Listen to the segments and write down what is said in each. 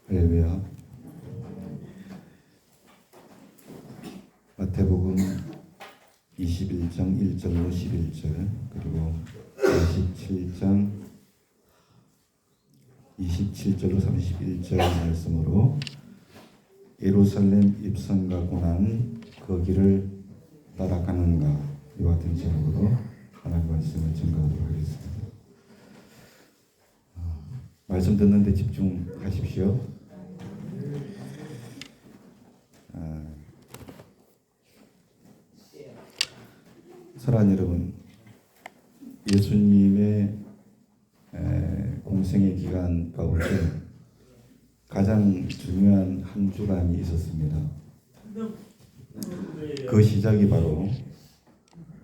할렐루야. 마태복음 21장 1절로 11절 그리고 27장 27절로 31절 말씀으로 예루살렘 입성과 고난 그 길을 따라가는가 이와 같은 제목으로 하나님 말씀을 전가하도록 하겠습니다. 말씀 듣는데 집중하십시오. 사랑하는 여러분, 예수님의 공생의 기간 가운데 가장 중요한 한 주간이 있었습니다. 그 시작이 바로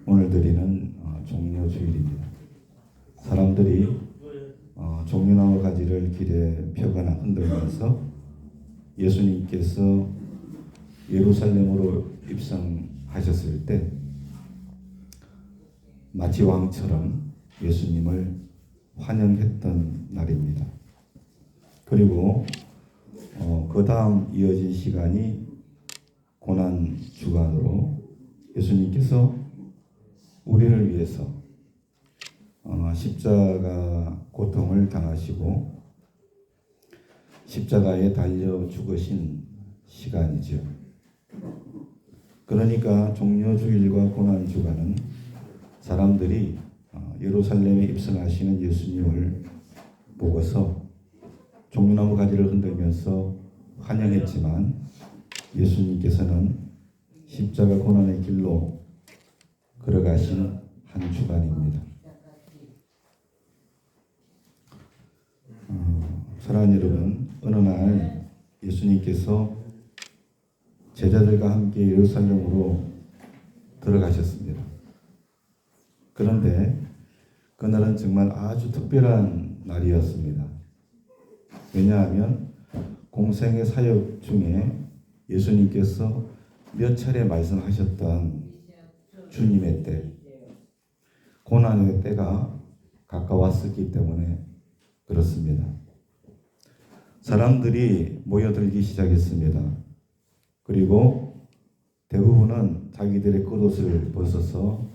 오늘 드리는 종려주일입니다. 사람들이 종려나무 가지를 길에 펴거나 흔들면서 예수님께서 예루살렘으로 입성하셨을 때 마치 왕처럼 예수님을 환영했던 날입니다. 그리고 그 다음 이어진 시간이 고난 주간으로 예수님께서 우리를 위해서 십자가 고통을 당하시고 십자가에 달려 죽으신 시간이죠. 그러니까 종려주일과 고난주간은 사람들이 예루살렘에 입성하시는 예수님을 보고서 종려나무 가지를 흔들면서 환영했지만 예수님께서는 십자가 고난의 길로 걸어가신 한 주간입니다. 사랑하는 여러분, 어느 날 예수님께서 제자들과 함께 예루살렘으로 들어가셨습니다. 그런데 그날은 정말 아주 특별한 날이었습니다. 왜냐하면 공생의 사역 중에 예수님께서 몇 차례 말씀하셨던 주님의 때, 고난의 때가 가까웠었기 때문에 그렇습니다. 사람들이 모여들기 시작했습니다. 그리고 대부분은 자기들의 겉옷을 벗어서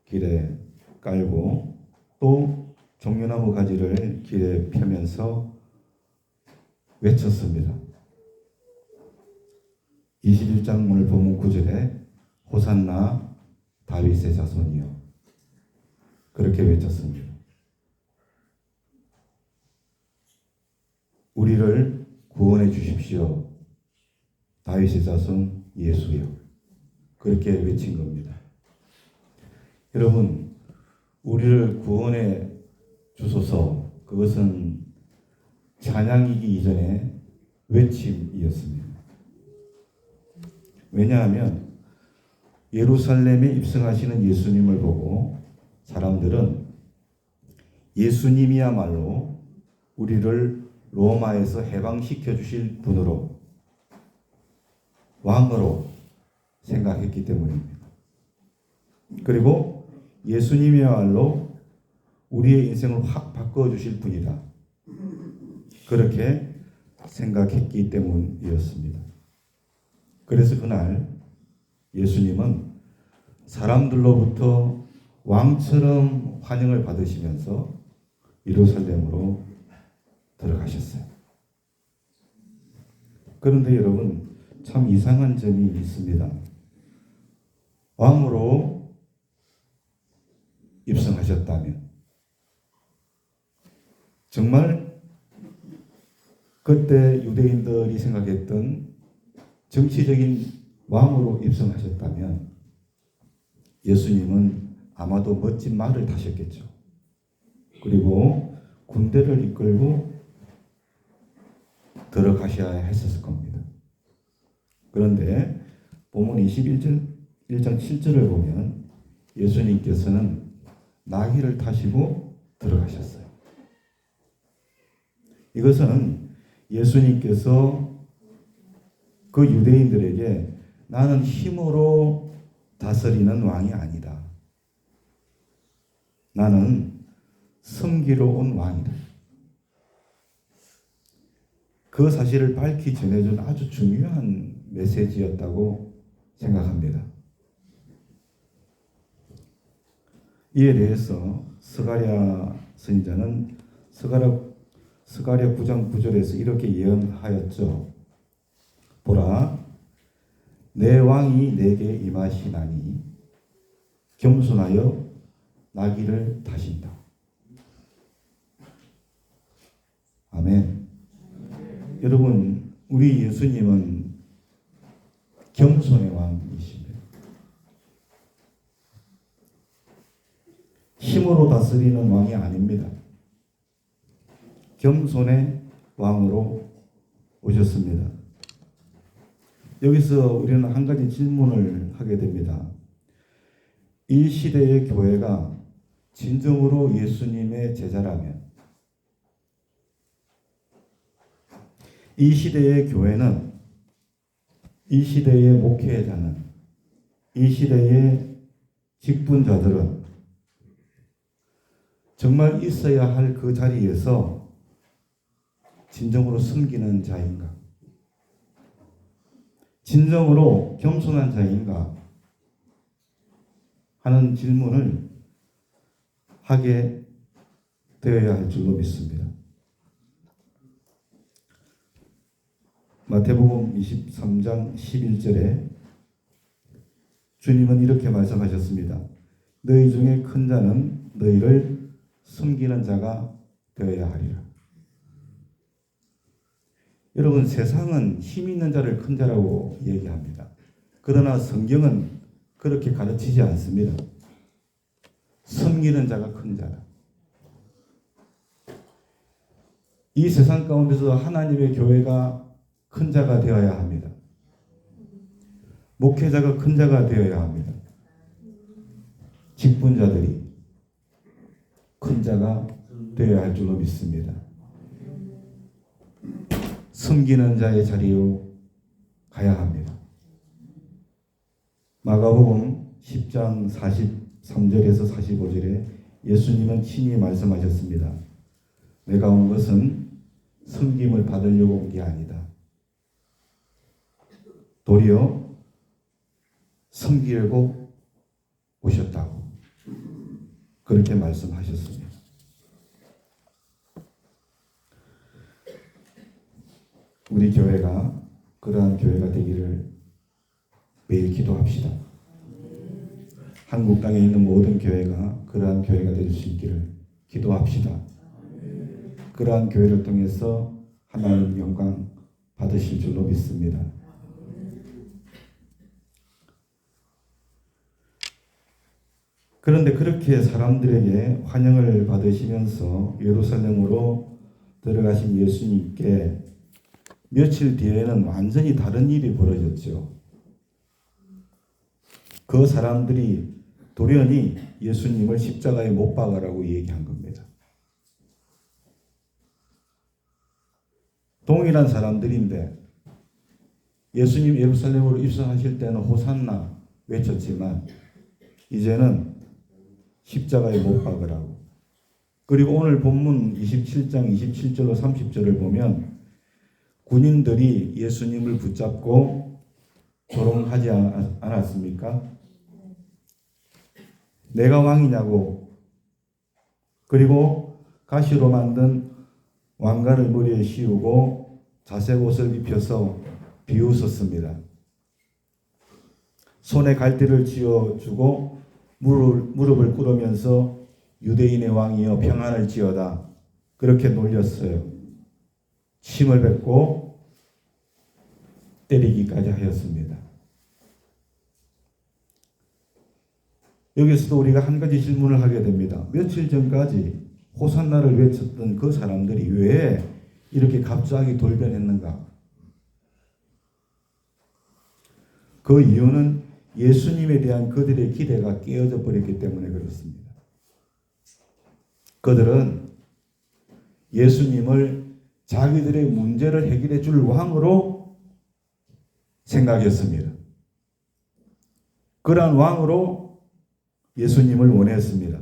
길에 깔고 또 종려나무 가지를 길에 펴면서 외쳤습니다. 21장 오늘 본문 9절에 호산나 다윗의 자손이여 그렇게 외쳤습니다. 우리를 구원해 주십시오. 다윗의 자손 예수여 그렇게 외친 겁니다. 여러분, 우리를 구원해 주소서 그것은 찬양이기 이전에 외침이었습니다. 왜냐하면 예루살렘에 입성하시는 예수님을 보고 사람들은 예수님이야말로 우리를 로마에서 해방시켜 주실 분으로 왕으로 생각했기 때문입니다. 그리고 예수님이야말로 우리의 인생을 확 바꿔주실 분이다. 그렇게 생각했기 때문이었습니다. 그래서 그날 예수님은 사람들로부터 왕처럼 환영을 받으시면서 예루살렘으로 들어가셨어요. 그런데 여러분, 참 이상한 점이 있습니다. 왕으로 입성하셨다면 정말 그때 유대인들이 생각했던 정치적인 왕으로 입성하셨다면 예수님은 아마도 멋진 말을 타셨겠죠. 그리고 군대를 이끌고 들어가셔야 했었을 겁니다. 그런데 본문 21장 7절을 보면 예수님께서는 나귀를 타시고 들어가셨어요. 이것은 예수님께서 그 유대인들에게 나는 힘으로 다스리는 왕이 아니다. 나는 섬기러 온 왕이다. 그 사실을 밝히 전해준 아주 중요한 메시지였다고 생각합니다. 이에 대해서 스가랴 선지자는 스가랴 9장 9절에서 이렇게 예언하였죠. 보라, 내 왕이 내게 임하시나니 겸손하여 나귀를 타신다. 아멘. 여러분, 우리 예수님은 겸손의 왕이십니다. 힘으로 다스리는 왕이 아닙니다. 겸손의 왕으로 오셨습니다. 여기서 우리는 한 가지 질문을 하게 됩니다. 이 시대의 교회가 진정으로 예수님의 제자라면, 이 시대의 교회는, 이 시대의 목회자는, 이 시대의 직분자들은 정말 있어야 할 그 자리에서 진정으로 섬기는 자인가? 진정으로 겸손한 자인가? 하는 질문을 하게 되어야 할 줄로 믿습니다. 마태복음 23장 11절에 주님은 이렇게 말씀하셨습니다. 너희 중에 큰 자는 너희를 섬기는 자가 되어야 하리라. 여러분, 세상은 힘 있는 자를 큰 자라고 얘기합니다. 그러나 성경은 그렇게 가르치지 않습니다. 섬기는 자가 큰 자다. 이 세상 가운데서 하나님의 교회가 큰 자가 되어야 합니다. 목회자가 큰 자가 되어야 합니다. 직분자들이 큰 자가 되어야 할 줄로 믿습니다. 섬기는 자의 자리로 가야 합니다. 마가복음 10장 43절에서 45절에 예수님은 친히 말씀하셨습니다. 내가 온 것은 섬김을 받으려고 온 게 아니다. 도리어 섬기려고 오셨다고 그렇게 말씀하셨습니다. 우리 교회가 그러한 교회가 되기를 매일 기도합시다. 한국 땅에 있는 모든 교회가 그러한 교회가 될 수 있기를 기도합시다. 그러한 교회를 통해서 하나님 영광 받으실 줄로 믿습니다. 그런데 그렇게 사람들에게 환영을 받으시면서 예루살렘으로 들어가신 예수님께 며칠 뒤에는 완전히 다른 일이 벌어졌죠. 그 사람들이 돌연히 예수님을 십자가에 못 박으라고 얘기한 겁니다. 동일한 사람들인데 예수님 예루살렘으로 입성하실 때는 호산나 외쳤지만 이제는 십자가에 못 박으라고. 그리고 오늘 본문 27장 27절로 30절을 보면 군인들이 예수님을 붙잡고 조롱하지 않았습니까? 내가 왕이냐고. 그리고 가시로 만든 왕관을 머리에 씌우고 자색 옷을 입혀서 비웃었습니다. 손에 갈대를 쥐어주고 무릎을 꿇으면서 유대인의 왕이여 평안을 지어다. 그렇게 놀렸어요. 침을 뱉고 때리기까지 하였습니다. 여기서도 우리가 한 가지 질문을 하게 됩니다. 며칠 전까지 호산나를 외쳤던 그 사람들이 왜 이렇게 갑자기 돌변했는가? 그 이유는 예수님에 대한 그들의 기대가 깨어져 버렸기 때문에 그렇습니다. 그들은 예수님을 자기들의 문제를 해결해 줄 왕으로 생각했습니다. 그러한 왕으로 예수님을 원했습니다.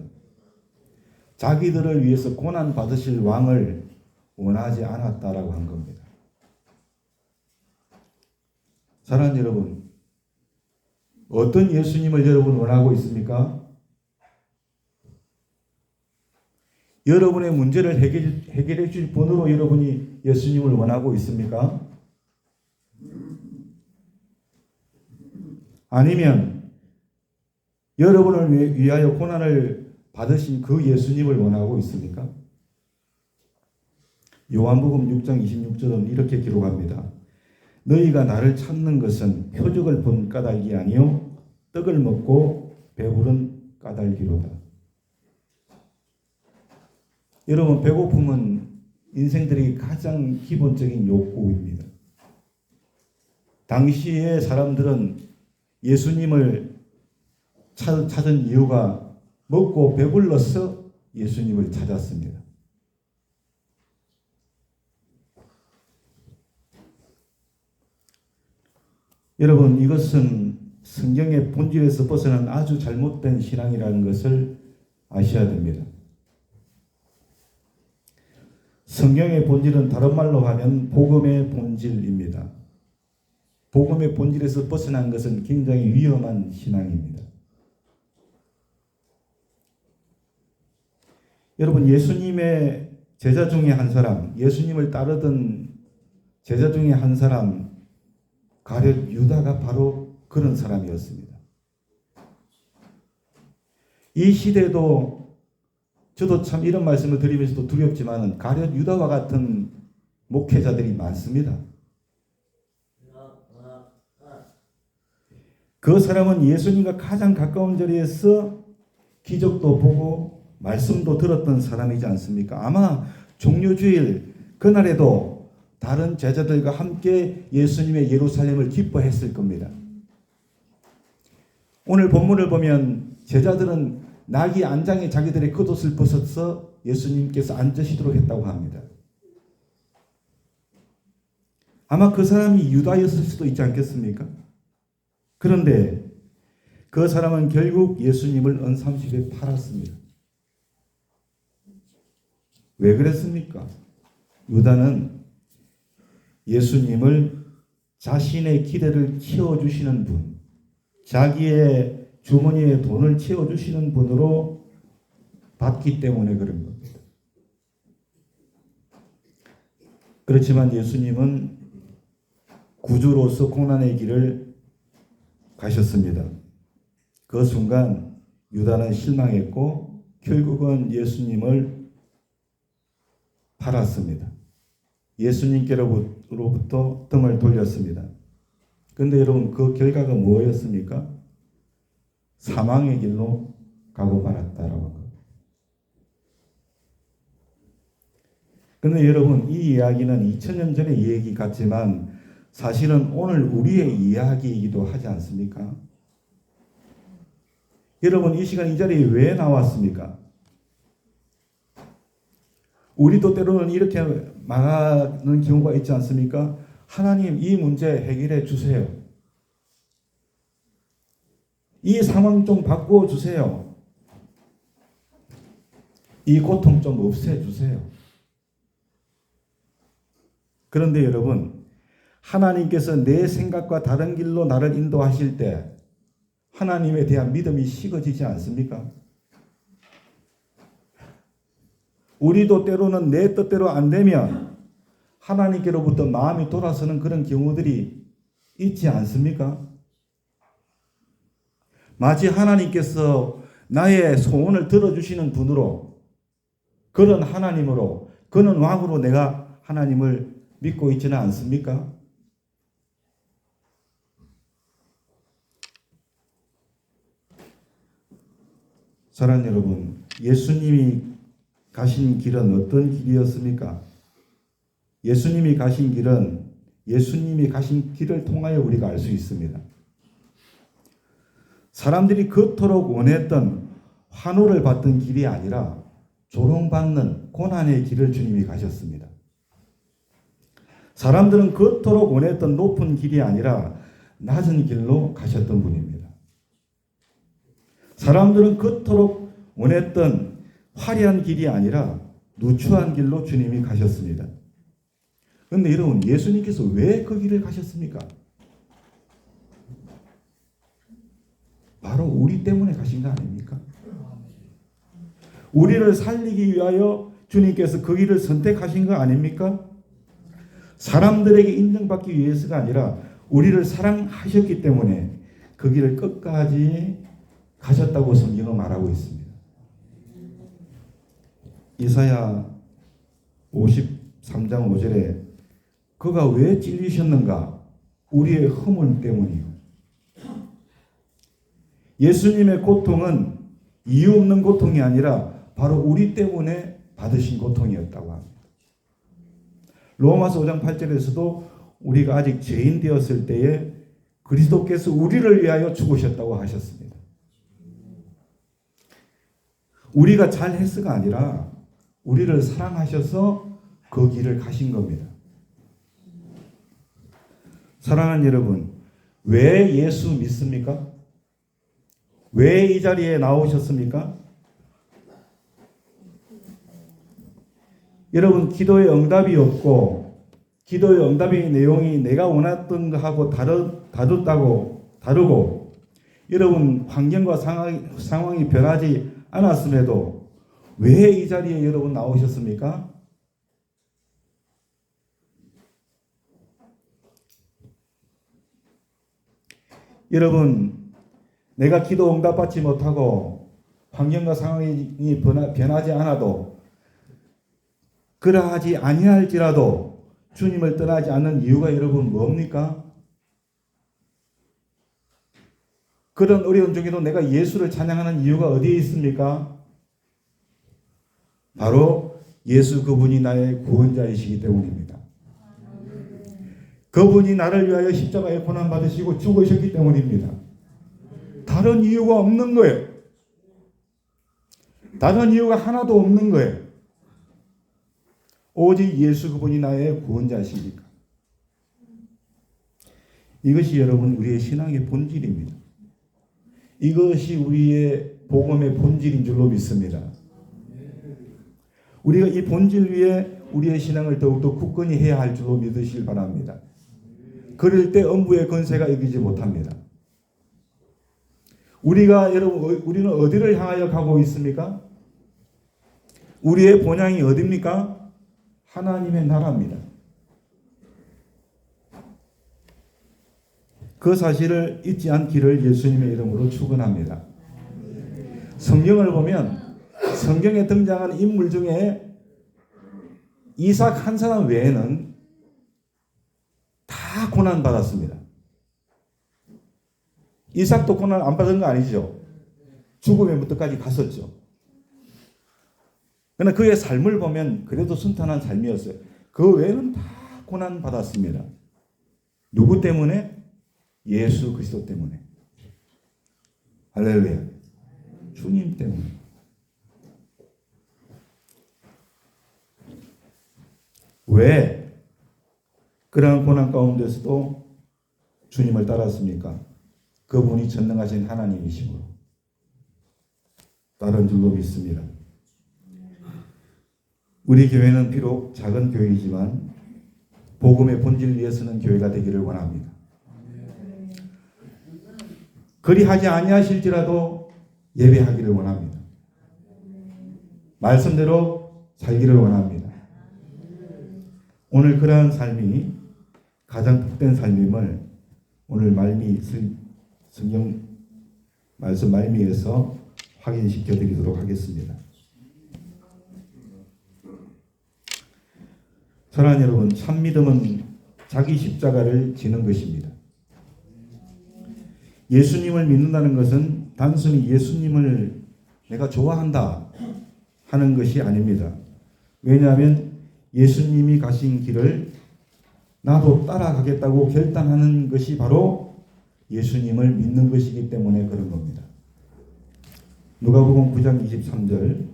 자기들을 위해서 고난 받으실 왕을 원하지 않았다라고 한 겁니다. 사랑하는 여러분, 어떤 예수님을 여러분 원하고 있습니까? 여러분의 문제를 해결해 줄 분으로 여러분이 예수님을 원하고 있습니까? 아니면 여러분을 위하여 고난을 받으신 그 예수님을 원하고 있습니까? 요한복음 6장 26절은 이렇게 기록합니다. 너희가 나를 찾는 것은 표적을 본 까닭이 아니요 떡을 먹고 배부른 까닭이로다. 여러분, 배고픔은 인생들의 가장 기본적인 욕구입니다. 당시의 사람들은 예수님을 찾은 이유가 먹고 배불러서 예수님을 찾았습니다. 여러분, 이것은 성경의 본질에서 벗어난 아주 잘못된 신앙이라는 것을 아셔야 됩니다. 성경의 본질은 다른 말로 하면 복음의 본질입니다. 복음의 본질에서 벗어난 것은 굉장히 위험한 신앙입니다. 여러분, 예수님의 제자 중에 한 사람, 예수님을 따르던 제자 중에 한 사람, 가룟 유다가 바로 그런 사람이었습니다. 이 시대도 저도 참 이런 말씀을 드리면서도 두렵지만 가룟 유다와 같은 목회자들이 많습니다. 그 사람은 예수님과 가장 가까운 자리에서 기적도 보고 말씀도 들었던 사람이지 않습니까? 아마 종료주일 그날에도 다른 제자들과 함께 예수님의 예루살렘을 기뻐했을 겁니다. 오늘 본문을 보면 제자들은 나귀 안장에 자기들의 겉옷을 벗어서 예수님께서 앉으시도록 했다고 합니다. 아마 그 사람이 유다였을 수도 있지 않겠습니까? 그런데 그 사람은 결국 예수님을 은30에 팔았습니다. 왜 그랬습니까? 유다는 예수님을 자신의 기대를 채워주시는 분, 자기의 주머니에 돈을 채워주시는 분으로 봤기 때문에 그런 겁니다. 그렇지만 예수님은 구주로서 고난의 길을 가셨습니다. 그 순간 유다는 실망했고 결국은 예수님을 팔았습니다. 예수님께로부터 등을 돌렸습니다. 그런데 여러분, 그 결과가 뭐였습니까? 사망의 길로 가고 말았다라고 합니다. 그런데 여러분, 이 이야기는 2000년 전의 이야기 같지만 사실은 오늘 우리의 이야기이기도 하지 않습니까? 여러분, 이 시간 이 자리에 왜 나왔습니까? 우리도 때로는 이렇게 말하는 경우가 있지 않습니까? 하나님, 이 문제 해결해 주세요. 이 상황 좀 바꾸어 주세요. 이 고통 좀 없애 주세요. 그런데 여러분, 하나님께서 내 생각과 다른 길로 나를 인도하실 때 하나님에 대한 믿음이 식어지지 않습니까? 우리도 때로는 내 뜻대로 안 되면 하나님께로부터 마음이 돌아서는 그런 경우들이 있지 않습니까? 마치 하나님께서 나의 소원을 들어주시는 분으로, 그런 하나님으로, 그런 왕으로 내가 하나님을 믿고 있지는 않습니까? 사랑하는 여러분, 예수님이 가신 길은 어떤 길이었습니까? 예수님이 가신 길은 예수님이 가신 길을 통하여 우리가 알 수 있습니다. 사람들이 그토록 원했던 환호를 받던 길이 아니라 조롱받는 고난의 길을 주님이 가셨습니다. 사람들은 그토록 원했던 높은 길이 아니라 낮은 길로 가셨던 분입니다. 사람들은 그토록 원했던 화려한 길이 아니라 누추한 길로 주님이 가셨습니다. 그런데 여러분, 예수님께서 왜 그 길을 가셨습니까? 바로 우리 때문에 가신 거 아닙니까? 우리를 살리기 위하여 주님께서 그 길을 선택하신 거 아닙니까? 사람들에게 인정받기 위해서가 아니라 우리를 사랑하셨기 때문에 그 길을 끝까지 가셨다고 성경은 말하고 있습니다. 이사야 53장 5절에 그가 왜 찔리셨는가? 우리의 허물 때문이요. 예수님의 고통은 이유 없는 고통이 아니라 바로 우리 때문에 받으신 고통이었다고 합니다. 로마서 5장 8절에서도 우리가 아직 죄인 되었을 때에 그리스도께서 우리를 위하여 죽으셨다고 하셨습니다. 우리가 잘했어가 아니라 우리를 사랑하셔서 그 길을 가신 겁니다. 사랑하는 여러분, 왜 예수 믿습니까? 왜 이 자리에 나오셨습니까? 여러분, 기도의 응답이 없고 기도의 응답의 내용이 내가 원했던 것하고 다르고 여러분 환경과 상황이 변하지 않았음에도 왜 이 자리에 여러분 나오셨습니까? 여러분, 내가 기도 응답받지 못하고 환경과 상황이 변하지 않아도 그러하지 아니할지라도 주님을 떠나지 않는 이유가 여러분 뭡니까? 그런 어려운 중에도 내가 예수를 찬양하는 이유가 어디에 있습니까? 바로 예수 그분이 나의 구원자이시기 때문입니다. 그분이 나를 위하여 십자가에 고난받으시고 죽으셨기 때문입니다. 다른 이유가 없는 거예요. 다른 이유가 하나도 없는 거예요. 오직 예수 그분이 나의 구원자이시니까. 이것이 여러분 우리의 신앙의 본질입니다. 이것이 우리의 복음의 본질인 줄로 믿습니다. 우리가 이 본질 위에 우리의 신앙을 더욱더 굳건히 해야 할 줄로 믿으시길 바랍니다. 그럴 때 음부의 권세가 이기지 못합니다. 우리는 어디를 향하여 가고 있습니까? 우리의 본향이 어디입니까? 하나님의 나라입니다. 그 사실을 잊지 않기를 예수님의 이름으로 축원합니다. 성경을 보면 성경에 등장하는 인물 중에 이삭 한 사람 외에는 다 고난받았습니다. 이삭도 고난 안 받은 거 아니죠? 죽음의 문턱까지 갔었죠. 그러나 그의 삶을 보면 그래도 순탄한 삶이었어요. 그 외에는 다 고난 받았습니다. 누구 때문에? 예수 그리스도 때문에. 할렐루야. 주님 때문에. 왜 그러한 고난 가운데서도 주님을 따랐습니까? 그분이 전능하신 하나님이시므로 따른 줄로 믿습니다. 우리 교회는 비록 작은 교회이지만 복음의 본질 위에 서는 교회가 되기를 원합니다. 그리하지 아니하실지라도 예배하기를 원합니다. 말씀대로 살기를 원합니다. 오늘 그러한 삶이 가장 복된 삶임을 오늘 성경 말씀 말미에서 확인시켜 드리도록 하겠습니다. 사랑하는 여러분, 참 믿음은 자기 십자가를 지는 것입니다. 예수님을 믿는다는 것은 단순히 예수님을 내가 좋아한다 하는 것이 아닙니다. 왜냐하면 예수님이 가신 길을 나도 따라가겠다고 결단하는 것이 바로 예수님을 믿는 것이기 때문에 그런 겁니다. 누가복음 9장 23절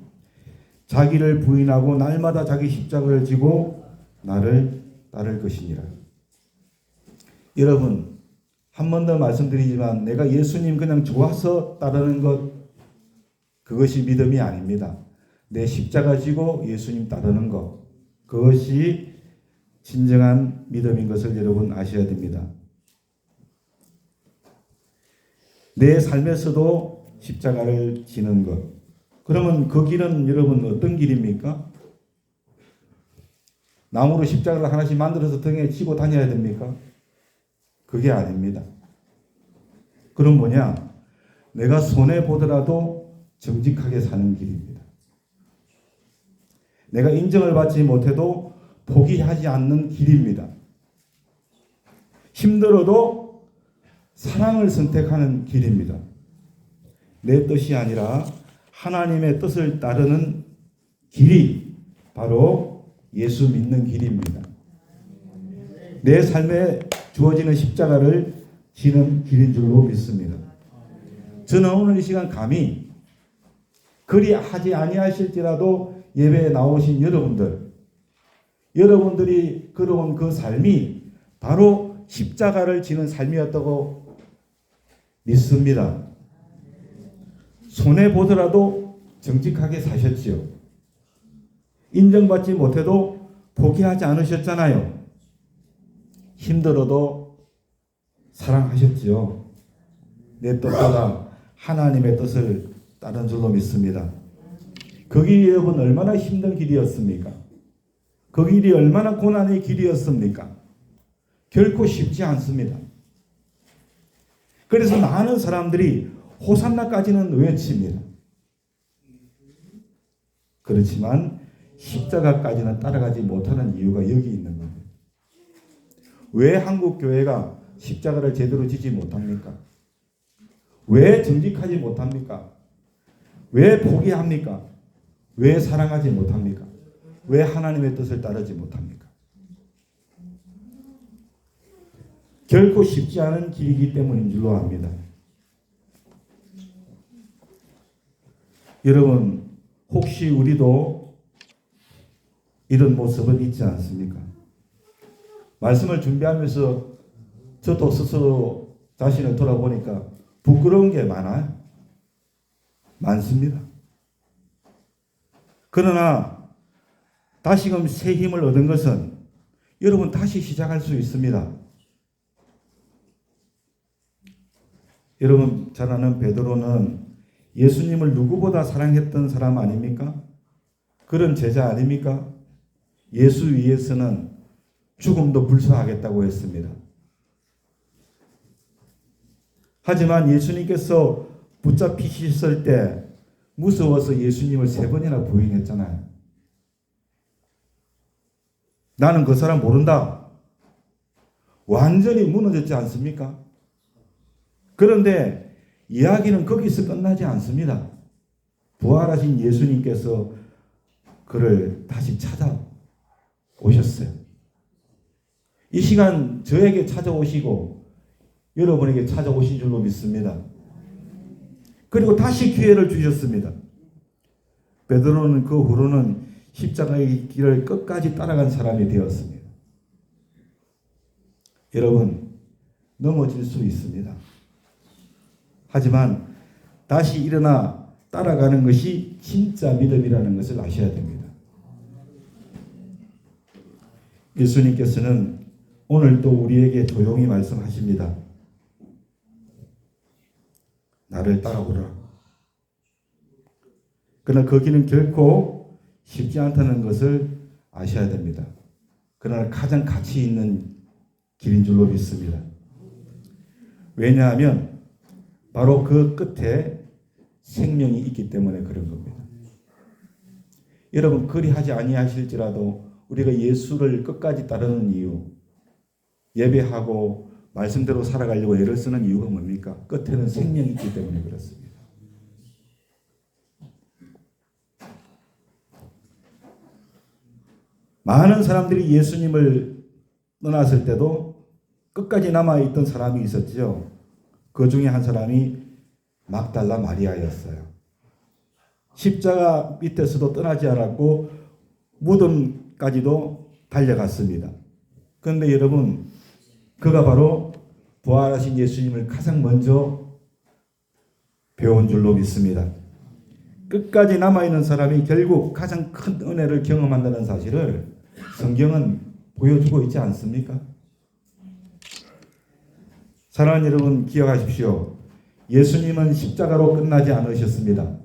자기를 부인하고 날마다 자기 십자가를 지고 나를 따를 것이니라. 여러분, 한 번 더 말씀드리지만 내가 예수님 그냥 좋아서 따르는 것 그것이 믿음이 아닙니다. 내 십자가 지고 예수님 따르는 것 그것이 진정한 믿음인 것을 여러분 아셔야 됩니다. 내 삶에서도 십자가를 지는 것. 그러면 그 길은 여러분 어떤 길입니까? 나무로 십자가를 하나씩 만들어서 등에 지고 다녀야 됩니까? 그게 아닙니다. 그럼 뭐냐? 내가 손해보더라도 정직하게 사는 길입니다. 내가 인정을 받지 못해도 포기하지 않는 길입니다. 힘들어도 사랑을 선택하는 길입니다. 내 뜻이 아니라 하나님의 뜻을 따르는 길이 바로 예수 믿는 길입니다. 내 삶에 주어지는 십자가를 지는 길인 줄로 믿습니다. 저는 오늘 이 시간 감히 그리 하지 아니하실지라도 예배에 나오신 여러분들이 걸어온 그 삶이 바로 십자가를 지는 삶이었다고 믿습니다. 손해보더라도 정직하게 사셨지요. 인정받지 못해도 포기하지 않으셨잖아요. 힘들어도 사랑하셨지요. 내 뜻보다 하나님의 뜻을 따른 줄로 믿습니다. 그 길이 여러분 얼마나 힘든 길이었습니까? 그 길이 얼마나 고난의 길이었습니까? 결코 쉽지 않습니다. 그래서 많은 사람들이 호산나까지는 외칩니다. 그렇지만 십자가까지는 따라가지 못하는 이유가 여기 있는 겁니다. 왜 한국 교회가 십자가를 제대로 지지 못합니까? 왜 정직하지 못합니까? 왜 포기합니까? 왜 사랑하지 못합니까? 왜 하나님의 뜻을 따르지 못합니까? 결코 쉽지 않은 길이기 때문인 줄로 압니다. 여러분, 혹시 우리도 이런 모습은 있지 않습니까? 말씀을 준비하면서 저도 스스로 자신을 돌아보니까 부끄러운 게 많아요. 많습니다. 그러나 다시금 새 힘을 얻은 것은 여러분 다시 시작할 수 있습니다. 여러분 잘 아는 베드로는 예수님을 누구보다 사랑했던 사람 아닙니까? 그런 제자 아닙니까? 예수 위해서는 죽음도 불사하겠다고 했습니다. 하지만 예수님께서 붙잡히셨을 때 무서워서 예수님을 3번이나 부인했잖아요. 나는 그 사람 모른다. 완전히 무너졌지 않습니까? 그런데 이야기는 거기서 끝나지 않습니다. 부활하신 예수님께서 그를 다시 찾아오셨어요. 이 시간 저에게 찾아오시고 여러분에게 찾아오신 줄로 믿습니다. 그리고 다시 기회를 주셨습니다. 베드로는 그 후로는 십자가의 길을 끝까지 따라간 사람이 되었습니다. 여러분, 넘어질 수 있습니다. 하지만 다시 일어나 따라가는 것이 진짜 믿음이라는 것을 아셔야 됩니다. 예수님께서는 오늘도 우리에게 조용히 말씀하십니다. 나를 따라오라. 그러나 그 길은 결코 쉽지 않다는 것을 아셔야 됩니다. 그러나 가장 가치 있는 길인 줄로 믿습니다. 왜냐하면 바로 그 끝에 생명이 있기 때문에 그런 겁니다. 여러분 그리하지 아니하실지라도 우리가 예수를 끝까지 따르는 이유, 예배하고 말씀대로 살아가려고 애를 쓰는 이유가 뭡니까? 끝에는 생명이 있기 때문에 그렇습니다. 많은 사람들이 예수님을 떠났을 때도 끝까지 남아있던 사람이 있었죠. 그 중에 한 사람이 막달라 마리아였어요. 십자가 밑에서도 떠나지 않았고 무덤까지도 달려갔습니다. 그런데 여러분, 그가 바로 부활하신 예수님을 가장 먼저 배운 줄로 믿습니다. 끝까지 남아있는 사람이 결국 가장 큰 은혜를 경험한다는 사실을 성경은 보여주고 있지 않습니까? 사랑하는 여러분 기억하십시오. 예수님은 십자가로 끝나지 않으셨습니다.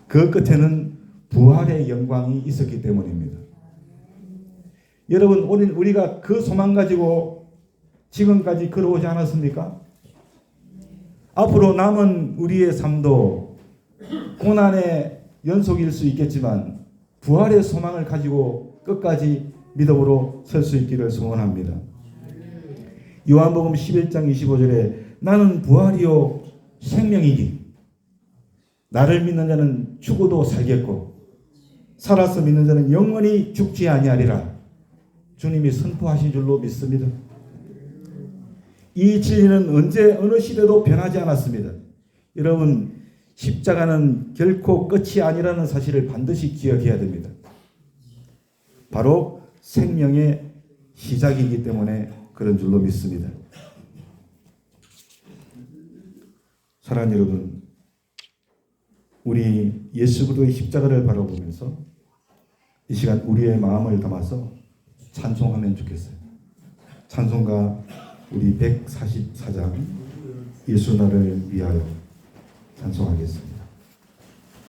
그 끝에는 부활의 영광이 있었기 때문입니다. 여러분, 우리가 그 소망 가지고 지금까지 걸어오지 않았습니까? 앞으로 남은 우리의 삶도 고난의 연속일 수 있겠지만 부활의 소망을 가지고 끝까지 믿음으로 설 수 있기를 소원합니다. 요한복음 11장 25절에 나는 부활이요 생명이니 나를 믿는 자는 죽어도 살겠고 살아서 믿는 자는 영원히 죽지 아니하리라 주님이 선포하신 줄로 믿습니다. 이 진리는 언제 어느 시대도 변하지 않았습니다. 여러분, 십자가는 결코 끝이 아니라는 사실을 반드시 기억해야 됩니다. 바로 생명의 시작이기 때문에 그런 줄로 믿습니다. 사랑하는 여러분, 우리 예수 그리스도의 십자가를 바라보면서 이 시간 우리의 마음을 담아서 찬송하면 좋겠어요. 찬송가 우리 144장 예수 나를 위하여 찬송하겠습니다.